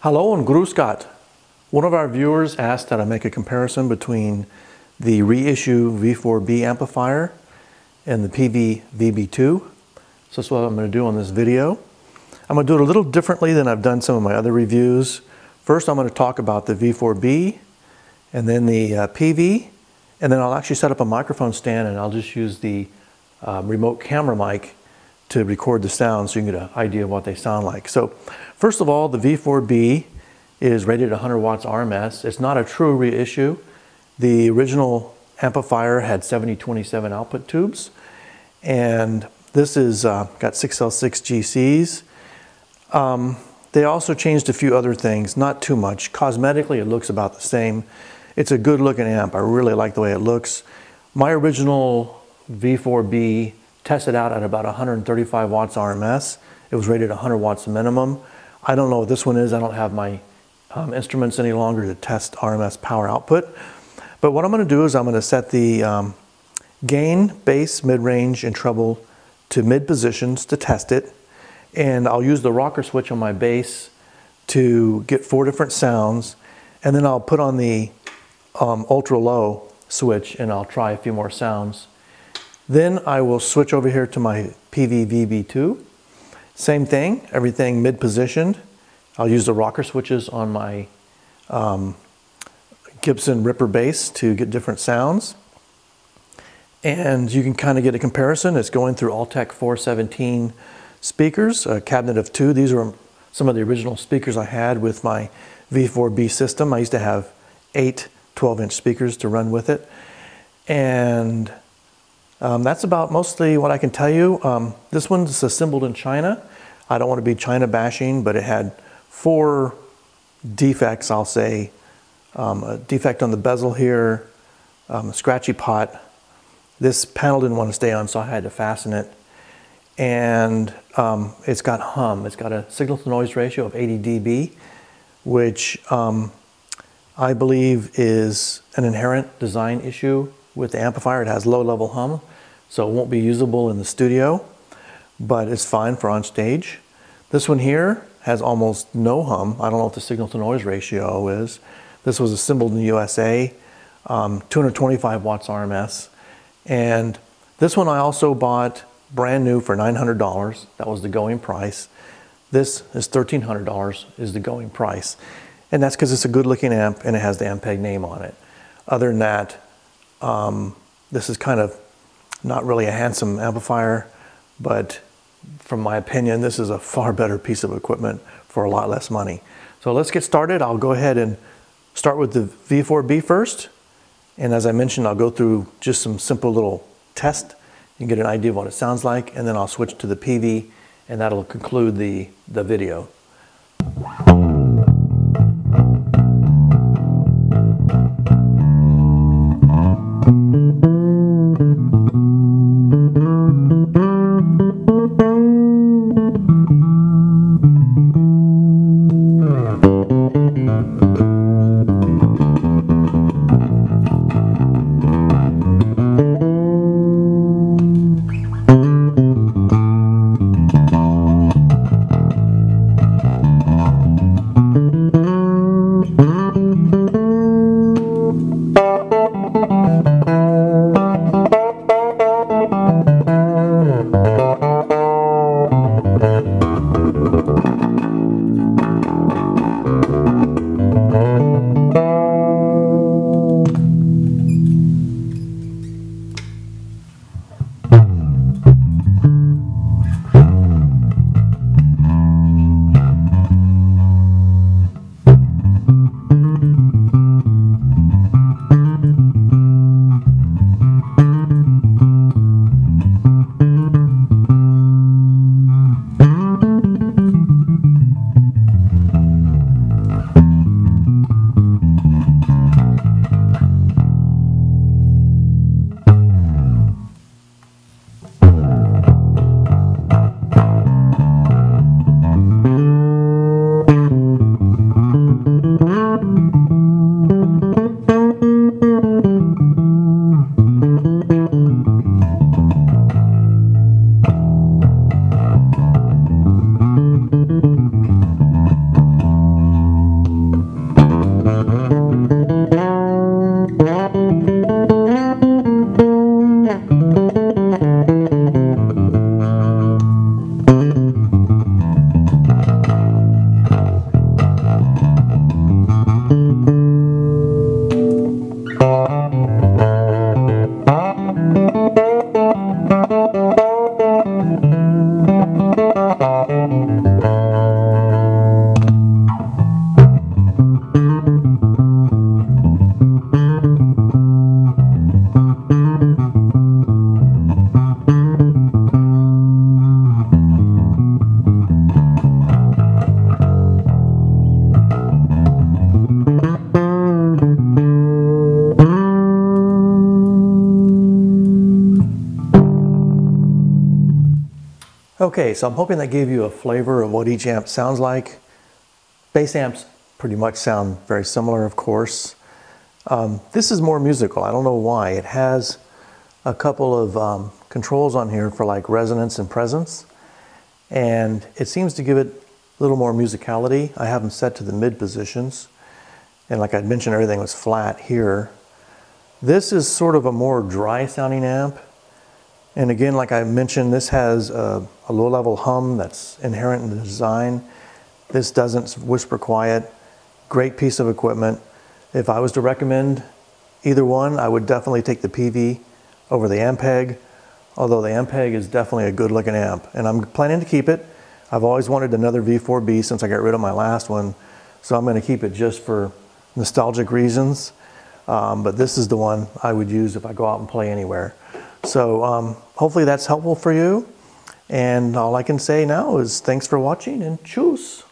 Hello and Grüß Gott. One of our viewers asked that I make a comparison between the reissue V-4B amplifier and the Peavey VB-2. So that's what I'm going to do on this video. I'm going to do it a little differently than I've done some of my other reviews. First I'm going to talk about the V-4B and then the Peavey, and then I'll actually set up a microphone stand and I'll just use the remote camera mic to record the sound so you can get an idea of what they sound like. So first of all, the V-4B is rated 100 watts RMS. It's not a true reissue. The original amplifier had 7027 output tubes, and this is got 6L6 GCs. They also changed a few other things, not too much. Cosmetically, it looks about the same. It's a good looking amp. I really like the way it looks. My original V-4B tested out at about 135 watts RMS. It was rated 100 watts minimum. I don't know what this one is. I don't have my instruments any longer to test RMS power output. But what I'm going to do is I'm going to set the gain, bass, mid-range, and treble to mid positions to test it. And I'll use the rocker switch on my bass to get 4 different sounds. And then I'll put on the ultra low switch and I'll try a few more sounds. Then I will switch over here to my Peavey VB-2. Same thing, everything mid-positioned. I'll use the rocker switches on my Gibson Ripper bass to get different sounds. And you can kind of get a comparison. It's going through Altec 417 speakers, a cabinet of 2. These are some of the original speakers I had with my V-4B system. I used to have 8 12-inch speakers to run with it. And that's about mostly what I can tell you. This one's assembled in China. I don't want to be China bashing, but it had 4 defects, I'll say. A defect on the bezel here, a scratchy pot. This panel didn't want to stay on, so I had to fasten it. And it's got hum. It's got a signal to noise ratio of 80 dB, which I believe is an inherent design issue with the amplifier. It has low level hum, so it won't be usable in the studio, but it's fine for on stage. This one here has almost no hum. I don't know what the signal to noise ratio is. This was assembled in the USA, 225 watts RMS. And this one I also bought brand new for $900. That was the going price. This is $1,300 is the going price. And that's because it's a good looking amp and it has the Ampeg name on it. Other than that, this is kind of not really a handsome amplifier, but from my opinion, this is a far better piece of equipment for a lot less money. So let's get started. I'll go ahead and start with the V-4B first. And as I mentioned, I'll go through just some simple little tests and get an idea of what it sounds like. And then I'll switch to the Peavey, and that'll conclude the video. Okay, so I'm hoping that gave you a flavor of what each amp sounds like. Bass amps pretty much sound very similar, of course. This is more musical. I don't know why. It has a couple of controls on here for like resonance and presence, and it seems to give it a little more musicality. I have them set to the mid positions, and like I mentioned, everything was flat here. This is sort of a more dry sounding amp, and again, like I mentioned, this has a low-level hum that's inherent in the design. This doesn't whisper quiet. Great piece of equipment. If I was to recommend either one, I would definitely take the Peavey over the Ampeg, although the Ampeg is definitely a good looking amp, and I'm planning to keep it. I've always wanted another V-4B since I got rid of my last one, so I'm going to keep it just for nostalgic reasons, but this is the one I would use if I go out and play anywhere. So hopefully that's helpful for you, and all I can say now is thanks for watching and tschüss.